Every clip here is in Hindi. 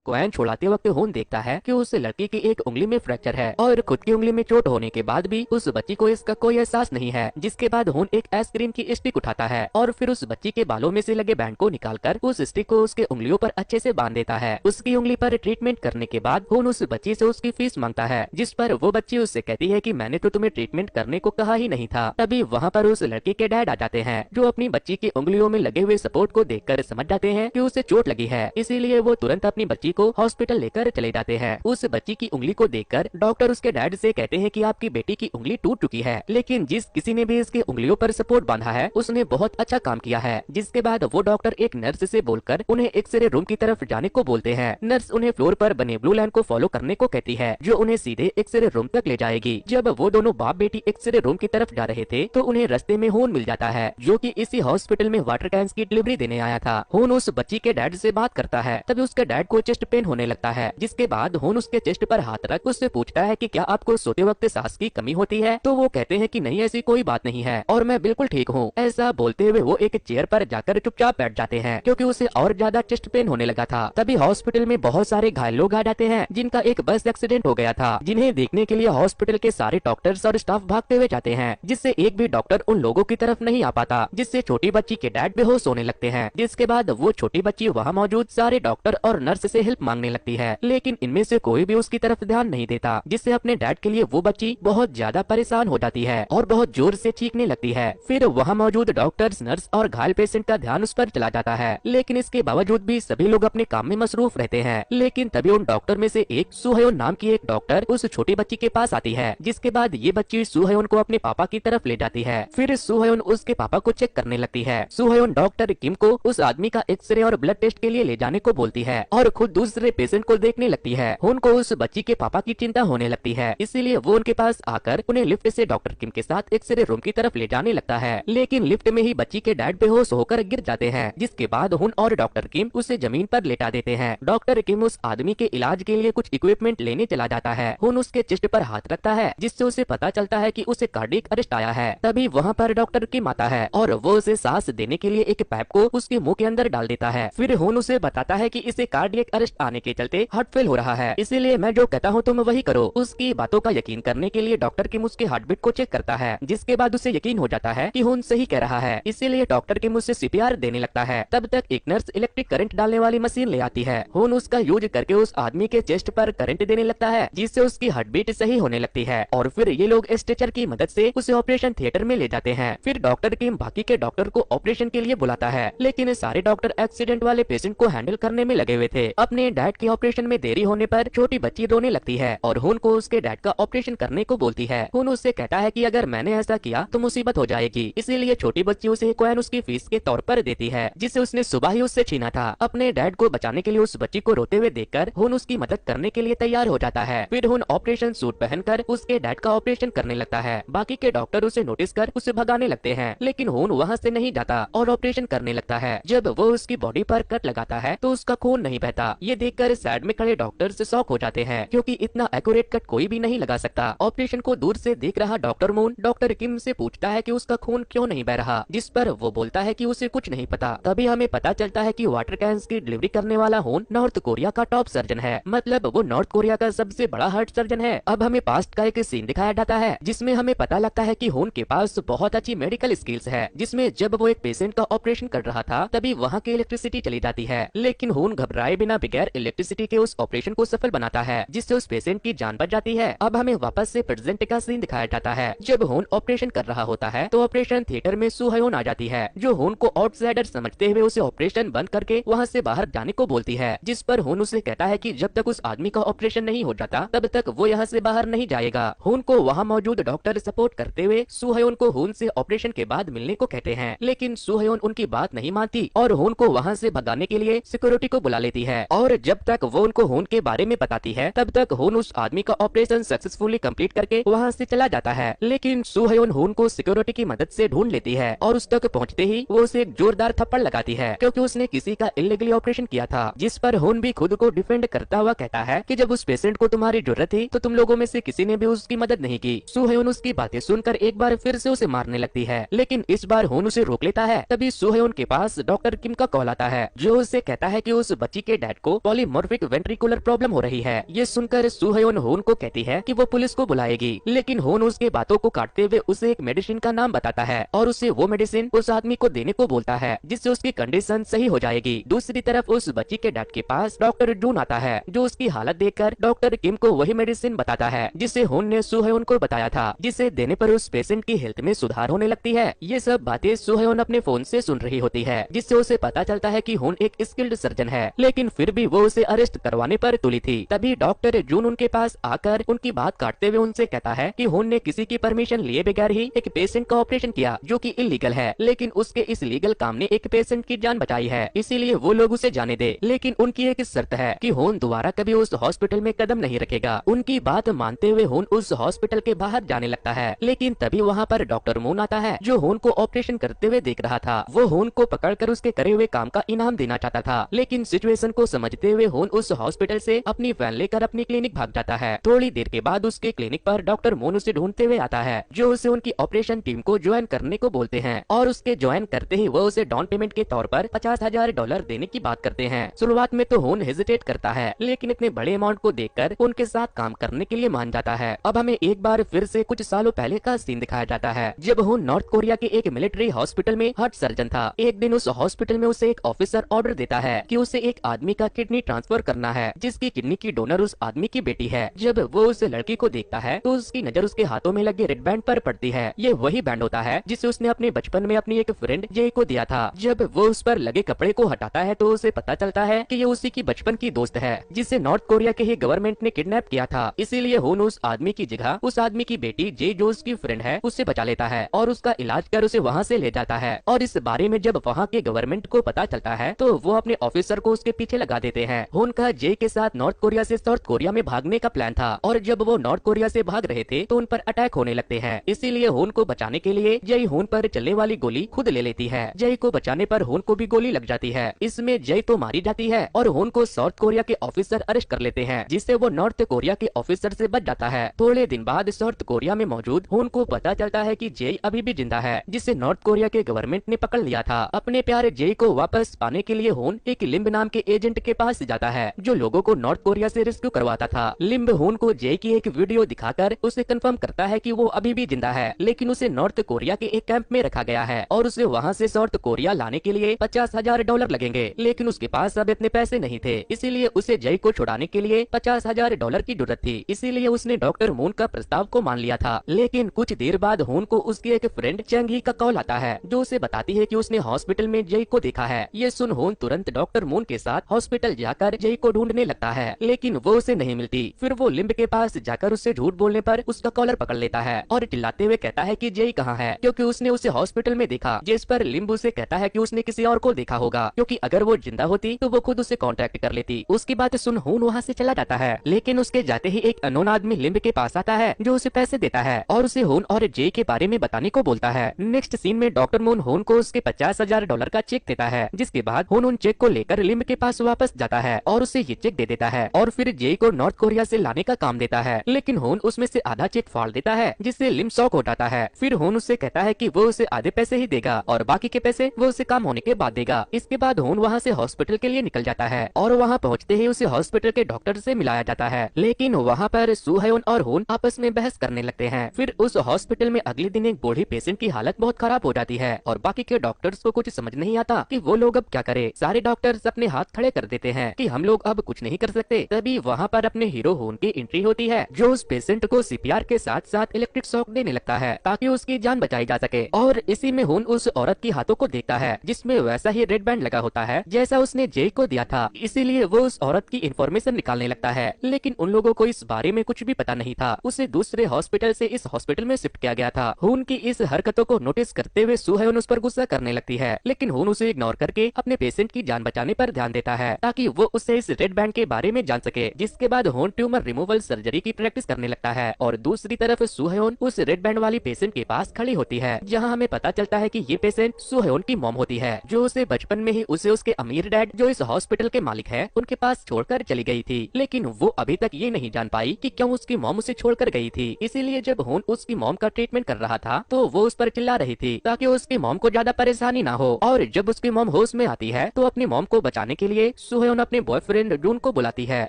क्वैन छुड़ाते वक्त होन देखता है कि उस लड़की की एक उंगली में फ्रैक्चर है और खुद की उंगली में चोट होने के बाद भी उस बच्ची को इसका कोई एहसास नहीं है। जिसके बाद होन एक आइसक्रीम की स्टिक उठाता है और फिर उस बच्ची के बालों में से लगे बैंड को निकालकर उस स्टिक को उसके उंगलियों पर अच्छे से बांध देता है। उसकी उंगली पर ट्रीटमेंट करने के बाद होन उस बच्ची से उसकी फीस मांगता है, जिस पर वो बच्ची उससे कहती है कि मैंने तो तुम्हें ट्रीटमेंट करने को कहा ही नहीं था। तभी वहाँ पर उस लड़की के डैड आ जाते हैं, जो अपनी बच्ची की उंगलियों में लगे हुए सपोर्ट को देखकर समझ जाते हैं कि उसे चोट लगी है, इसीलिए वो तुरंत अपनी बच्ची को हॉस्पिटल लेकर चले जाते हैं। उस बच्ची की उंगली को देखकर डॉक्टर उसके डैड से कहते हैं कि आपकी बेटी की उंगली टूट चुकी है, लेकिन जिस किसी ने भी इसकी उंगलियों पर सपोर्ट बांधा है उसने बहुत अच्छा काम किया है। जिसके बाद वो डॉक्टर एक नर्स से बोलकर उन्हें एक्सरे रूम की तरफ जाने को बोलते हैं। नर्स उन्हें फ्लोर पर बने ब्लू लाइन को फॉलो करने को कहती है, जो उन्हें सीधे एक्सरे रूम तक ले जाएगी। जब वो दोनों बाप बेटी एक्सरे रूम की तरफ जा रहे थे तो उन्हें रास्ते में होन मिल जाता है, जो कि इसी हॉस्पिटल में वाटर कैंस की डिलीवरी देने आया था। होन उस बच्ची के डैड से बात करता है, तभी उसके डैड को चेस्ट पेन होने लगता है। जिसके बाद होन उसके चेस्ट पर हाथ रख उससे पूछता है कि क्या आपको सोते वक्त सांस की कमी होती है। तो वो कहते हैं कि नहीं, ऐसी कोई बात नहीं है और मैं बिल्कुल ठीक हूँ। ऐसा बोलते हुए वो एक चेयर पर जाकर चुपचाप बैठ जाते हैं, क्योंकि उसे और ज्यादा चेस्ट पेन होने लगा था। तभी हॉस्पिटल में बहुत सारे घायल लोग आ जाते हैं, जिनका एक बस एक्सीडेंट हो गया था, जिन्हें देखने के लिए हॉस्पिटल के सारे डॉक्टर्स और स्टाफ भागते हुए जाते हैं, जिससे एक भी डॉक्टर उन लोगों की तरफ नहीं आ पाता, जिससे छोटी बच्ची के डैड बेहोश होने लगते हैं। जिसके बाद वो छोटी बच्ची वहाँ मौजूद सारे डॉक्टर और नर्स से हेल्प मांगने लगती है, लेकिन इनमें से कोई भी उसकी तरफ ध्यान नहीं देता, जिससे अपने डैड के लिए वो बच्ची बहुत ज्यादा परेशान हो जाती है और बहुत जोर से चीखने लगती है। फिर वहाँ मौजूद डॉक्टर्स, नर्स और घायल पेशेंट का ध्यान उस पर चला जाता है, लेकिन इसके बावजूद भी सभी लोग अपने काम में मसरूफ रहते हैं। लेकिन तभी उन डॉक्टर में से एक सुहयोन नाम की एक डॉक्टर उस छोटी बच्ची के पास आती है, जिसके बाद ये बच्ची सुहयोन को अपने पापा की तरफ ले जाती है। फिर सुहयोन उसके पापा को चेक करने लगती है। सुहयोन डॉक्टर किम को उस आदमी का एक्सरे और ब्लड टेस्ट के लिए ले जाने को बोलती है और खुद दूसरे पेशेंट को देखने लगती है। उनको उस बच्ची के पापा की चिंता होने लगती है, इसीलिए वो उनके पास आकर उन्हें लिफ्ट से डॉक्टर किम के साथ एक्सरे रूम की तरफ ले जाने लगता है। लेकिन लिफ्ट में ही बच्ची के डैड बेहोश होकर गिर जाते हैं, जिसके बाद हुन और डॉक्टर किम उसे जमीन पर लेटा देते हैं। डॉक्टर किम उस आदमी के इलाज के लिए कुछ इक्विपमेंट लेने चला जाता है। हुन उसके चेस्ट पर हाथ रखता है, जिससे उसे पता चलता है कि उसे कार्डियक अरेस्ट आया है। तभी वहाँ पर डॉक्टर किम आता है और वो उसे सांस देने के लिए एक पाइप को उसके मुंह के अंदर डाल देता है। फिर हुन उसे बताता है कि इसे कार्डियक अरेस्ट आने के चलते हार्ट फेल हो रहा है, इसीलिए मैं जो कहता हूँ तुम वही करो। उसकी बातों का यकीन करने के लिए डॉक्टर किम उसके हार्ट बीट को चेक करता है, जिसके बाद उसे यकीन हो जाता है कि हुन सही कह रहा है, इसीलिए डॉक्टर किम उसे सीपीआर देने लगता है। तब तक एक नर्स इलेक्ट्रिक करंट डालने वाली मशीन ले आती है। हुन उसका यूज करके उस आदमी के चेस्ट पर करंट देने लगता है, जिससे उसकी हार्ट बीट सही होने लगती है और फिर ये लोग स्ट्रेचर की मदद से उसे ऑपरेशन थिएटर में ले जाते हैं। फिर डॉक्टर किम बाकी के डॉक्टर को ऑपरेशन के लिए बुलाता है, लेकिन सारे डॉक्टर एक्सीडेंट वाले पेशेंट को हैंडल करने में लगे हुए थे। अपने डैड के ऑपरेशन में देरी होने पर छोटी बच्ची रोने लगती है और हुन को उसके डैड का ऑपरेशन करने को बोलती है। हुन उससे कहता है कि अगर मैंने ऐसा किया तो मुसीबत हो जाएगी, इसीलिए छोटी बच्ची उसे क्वैन उसकी फीस के तौर पर देती है, जिसे उसने सुबह ही उससे छीना था। अपने डैड को बचाने के लिए उस बच्ची को रोते हुए देखकर हुन उसकी मदद करने के लिए तैयार हो जाता है। फिर हुन ऑपरेशन सूट पहनकर उसके डैड का ऑपरेशन करने लगता है। बाकी के डॉक्टर उसे नोटिस कर उसे भगाने लगते हैं, लेकिन हुन वहाँ से नहीं जाता और ऑपरेशन करने लगता है। जब वो उसकी बॉडी पर कट लगाता है तो उसका खून नहीं बहता। ये देखकर साइड में खड़े डॉक्टर्स शॉक हो जाते हैं, क्योंकि इतना एक्यूरेट कट कोई भी नहीं लगा सकता। ऑपरेशन को दूर से देख रहा डॉक्टर मून डॉक्टर किम से पूछता है कि उसका खून क्यों नहीं बह रहा, जिस पर वो बोलता है कि उसे कुछ नहीं पता। तभी हमें पता चलता है कि वाटर कैंस की डिलीवरी करने वाला हुन नॉर्थ कोरिया का टॉप सर्जन है, मतलब वो नॉर्थ कोरिया का सबसे बड़ा हार्ट सर्जन है। अब हमें पास्ट का एक सीन दिखाया जाता है, जिसमें हमें पता लगता है कि हुन के पास बहुत अच्छी मेडिकल स्किल्स है, जिसमें जब वो एक पेशेंट का ऑपरेशन कर रहा था तभी वहाँ की इलेक्ट्रिसिटी चली जाती है, लेकिन हुन घबराए बिना बगैर इलेक्ट्रिसिटी के उस ऑपरेशन को सफल बनाता है, जिससे उस पेशेंट की जान बच जाती है। अब हमें वापस से प्रेजेंट का सीन दिखाया जाता है। जब हुन ऑपरेशन कर रहा होता है तो ऑपरेशन थिएटर में सुहयोन आ जाती है, जो हुन को आउटसाइडर समझते हुए उसे ऑपरेशन बंद करके वहाँ से बाहर जाने को बोलती है, जिस पर हुन उसे कहता है कि जब तक उस आदमी का ऑपरेशन नहीं हो जाता तब तक वो यहाँ से बाहर नहीं जाएगा। हुन को वहाँ मौजूद डॉक्टर सपोर्ट करते हुए सुहयोन को हुन से ऑपरेशन के बाद मिलने को कहते हैं, लेकिन सुहयोन उनकी बात नहीं मानती और हुन को वहाँ से भगाने के लिए सिक्योरिटी को बुला लेती है। और जब तक वो उनको हुन के बारे में बताती है तब तक हुन उस आदमी का ऑपरेशन सक्सेसफुली कंप्लीट करके वहाँ से चला जाता है। लेकिन सुहयोन हुन को सिक्योरिटी की मदद से ढूंढ लेती है और उस तक पहुँचते ही वो उसे एक जोरदार थप्पड़ लगाती है, क्योंकि उसने किसी का इलीगली ऑपरेशन किया था। जिस पर हुन भी खुद को डिफेंड करता हुआ कहता है कि जब उस पेशेंट को तुम्हारी जरूरत थी तो तुम लोगों में से किसी ने भी उसकी मदद नहीं की। सुहयोन उसकी बातें सुनकर एक बार फिर से उसे मारने लगती है, लेकिन इस बार हुन उसे रोक लेता है। तभी सुहयोन के पास डॉक्टर किम का कॉल आता है, जो उससे कहता है कि उस बच्ची के डैड को को पॉलीमॉर्फिक वेंट्रिकुलर प्रॉब्लम हो रही है। ये सुनकर सुहयोन होन को कहती है कि वो पुलिस को बुलाएगी, लेकिन होन उसके बातों को काटते हुए उसे एक मेडिसिन का नाम बताता है और उसे वो मेडिसिन उस आदमी को देने को बोलता है, जिससे उसकी कंडीशन सही हो जाएगी। दूसरी तरफ उस बच्ची के डैड के पास डॉक्टर जून आता है, जो उसकी हालत देखकर डॉक्टर किम को वही मेडिसिन बताता है जिसे होन ने सुहयोन को बताया था, जिसे देने पर उस पेशेंट की हेल्थ में सुधार होने लगती है। ये सब बातें सुहयोन अपने फोन से सुन रही होती है, जिससे उसे पता चलता है कि होन एक स्किल्ड सर्जन है, लेकिन फिर भी वो उसे अरेस्ट करवाने पर तुली थी। तभी डॉक्टर जून उनके पास आकर उनकी बात काटते हुए उनसे कहता है कि होन ने किसी की परमिशन लिए बगैर ही एक पेशेंट का ऑपरेशन किया, जो कि इलीगल है, लेकिन उसके इस लीगल काम ने एक पेशेंट की जान बचाई है, इसीलिए वो लोग उसे जाने दे। लेकिन उनकी एक शर्त है कि होन दोबारा कभी उस हॉस्पिटल में कदम नहीं रखेगा। उनकी बात मानते हुए होन उस हॉस्पिटल के बाहर जाने लगता है, लेकिन तभी वहाँ पर डॉक्टर मून आता है, जो होन को ऑपरेशन करते हुए देख रहा था। वो होन को पकड़कर उसके करे हुए काम का इनाम देना चाहता था, लेकिन सिचुएशन को समझते हुए होन उस हॉस्पिटल से अपनी वैन लेकर अपनी क्लिनिक भाग जाता है। थोड़ी देर के बाद उसके क्लिनिक पर डॉक्टर मून उसे ढूंढते हुए आता है, जो उसे उनकी ऑपरेशन टीम को ज्वाइन करने को बोलते हैं, और उसके ज्वाइन करते ही वो उसे डाउन पेमेंट के तौर पर $50,000 देने की बात करते हैं। शुरुआत में तो होन हेजिटेट करता है, लेकिन इतने बड़े अमाउंट को देखकर उनके साथ काम करने के लिए मान जाता है। अब हमें एक बार फिर से कुछ सालों पहले का सीन दिखाया जाता है, जब होन नॉर्थ कोरिया के एक मिलिट्री हॉस्पिटल में हार्ट सर्जन था। एक दिन उस हॉस्पिटल में उसे एक ऑफिसर ऑर्डर देता है कि उसे एक आदमी का किडनी ट्रांसफर करना है, जिसकी किडनी की डोनर उस आदमी की बेटी है। जब वो उस लड़की को देखता है तो उसकी नजर उसके हाथों में लगे रेड बैंड पर पड़ती है। ये वही बैंड होता है जिसे उसने अपने बचपन में अपनी एक फ्रेंड जे को दिया था। जब वो उस पर लगे कपड़े को हटाता है तो उसे पता चलता है कि ये उसी की बचपन की दोस्त है, जिसे नॉर्थ कोरिया के ही गवर्नमेंट ने किडनैप किया था। इसीलिए होन उस आदमी की जगह उस आदमी की बेटी जे, जो उसकी फ्रेंड है, उससे बचा लेता है और उसका इलाज कर उसे वहाँ से ले जाता है। और इस बारे में जब वहाँ के गवर्नमेंट को पता चलता है तो वो अपने ऑफिसर को उसके पीछे लगा देते हैं। होन का जे के साथ नॉर्थ कोरिया से साउथ कोरिया में भागने का प्लान था, और जब वो नॉर्थ कोरिया से भाग रहे थे तो उन पर अटैक होने लगते हैं। इसीलिए होन को बचाने के लिए जय होन पर चलने वाली गोली खुद ले लेती है। जय को बचाने पर होन को भी गोली लग जाती है। इसमें जय तो मारी जाती है और होन को साउथ कोरिया के ऑफिसर अरेस्ट कर लेते हैं, जिससे वो नॉर्थ कोरिया के ऑफिसर से बच जाता है। थोड़े दिन बाद साउथ कोरिया में मौजूद होन को पता चलता है कि जय अभी भी जिंदा है, जिसे नॉर्थ कोरिया के गवर्नमेंट ने पकड़ लिया था। अपने प्यारे जय को वापस पाने के लिए होन एक लिम्ब नाम के एजेंट के पास जाता है, जो लोगों को नॉर्थ कोरिया से रेस्क्यू करवाता था। लिम्ब होन को जय की एक वीडियो दिखाकर उसे कंफर्म करता है कि वो अभी भी जिंदा है, लेकिन उसे नॉर्थ कोरिया के एक कैंप में रखा गया है और उसे वहाँ से साउथ कोरिया लाने के लिए $50,000 लगेंगे। लेकिन उसके पास अब इतने पैसे नहीं थे, इसीलिए उसे जय को छुड़ाने के लिए $50,000 की जरूरत थी। इसीलिए उसने डॉक्टर मून का प्रस्ताव को मान लिया था। लेकिन कुछ देर बाद होन को उसकी एक फ्रेंड चेंगी का कॉल आता है, जो उसे बताती है कि उसने हॉस्पिटल में जय को देखा है। ये सुन होन तुरंत डॉक्टर मून के साथ हॉस्पिटल जाकर जय को ढूंढने लगता है, लेकिन वो उसे नहीं मिलती। फिर वो लिम्ब के पास जाकर उससे झूठ बोलने पर उसका कॉलर पकड़ लेता है और चिल्लाते हुए कहता है कि जय कहाँ है, क्योंकि उसने उसे हॉस्पिटल में देखा। जिस पर लिम्ब उसे कहता है कि उसने किसी और को देखा होगा, क्योंकि अगर वो जिंदा होती तो वो खुद उसे कांटेक्ट कर लेती। उसकी बात सुन होन वहाँ से चला जाता है, लेकिन उसके जाते ही एक अननोन आदमी लिम्ब के पास आता है, जो उसे पैसे देता है और उसे होन और जय के बारे में बताने को बोलता है। नेक्स्ट सीन में डॉक्टर मून होन को उसके $50,000 का चेक देता है, जिसके बाद होन उन चेक को लेकर लिम्ब के पास वापस जाता है और उसे ये चेक दे देता है और फिर जय को नॉर्थ कोरिया से लाने का काम देता है। लेकिन होन उसमें से आधा चेक फाड़ देता है, जिससे लिम्ब शॉक हो जाता है। फिर होन उससे कहता है कि वो उसे आधे पैसे ही देगा और बाकी के पैसे वो उसे काम होने के बाद देगा। इसके बाद होन वहाँ से हॉस्पिटल के लिए निकल जाता है और वहाँ पहुँचते ही उसे हॉस्पिटल के डॉक्टर से मिलाया जाता है, लेकिन वहाँ पर सुहयोन और होन आपस में बहस करने लगते हैं। फिर उस हॉस्पिटल में अगले दिन एक बूढ़ी पेशेंट की हालत बहुत खराब हो जाती है और बाकी के डॉक्टर्स को कुछ समझ नहीं आता कि वो लोग अब क्या करे। सारे डॉक्टर्स अपने हाथ खड़े कर देते हैं कि हम लोग अब कुछ नहीं कर सकते। तभी वहाँ पर अपने हीरो होन की एंट्री होती है, जो उस पेशेंट को सीपीआर के साथ साथ इलेक्ट्रिक शॉक देने लगता है ताकि उसकी जान बचाई जा सके। और इसी में होन उस औरत की हाथों को देखता है, जिसमें वैसा ही रेड बैंड लगा होता है जैसा उसने जय को दिया था। इसीलिए वो उस औरत की इन्फॉर्मेशन निकालने लगता है, लेकिन उन लोगों को इस बारे में कुछ भी पता नहीं था। उसे दूसरे हॉस्पिटल से इस हॉस्पिटल में शिफ्ट किया गया था। होन की इस हरकतों को नोटिस करते हुए सुहयोन उस पर गुस्सा करने लगती है, लेकिन होन उसे इग्नोर करके अपने पेशेंट की जान बचाने पर ध्यान देता है ताकि वो उससे इस रेड बैंड के बारे में जान सके। जिसके बाद होन ट्यूमर रिमूवल सर्जरी की प्रैक्टिस करने लगता है और दूसरी तरफ सुहयोन उस रेड बैंड वाली पेशेंट के पास खड़ी होती है, जहाँ हमें पता चलता है कि ये पेशेंट सुहयोन की मॉम होती है, जो उसे बचपन में ही उसे उसके अमीर डैड, जो इस हॉस्पिटल के मालिक है, उनके पास छोड़कर चली गई थी। लेकिन वो अभी तक ये नहीं जान पाई कि क्यों उसकी मॉम उसे छोड़कर गई थी। इसीलिए जब होन उसकी मॉम का ट्रीटमेंट कर रहा था तो वो उस पर चिल्ला रही थी ताकि उसकी मॉम को ज्यादा परेशानी ना हो। और जब उसकी मॉम होश में आती है तो अपनी मॉम को बचाने के लिए सुहयोन अपने बॉयफ्रेंड जून को बुलाती है,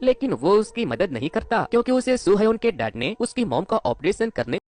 लेकिन वो उसकी मदद नहीं करता क्योंकि उसे सुहयोन के डैड ने उसकी मॉम का ऑपरेशन करने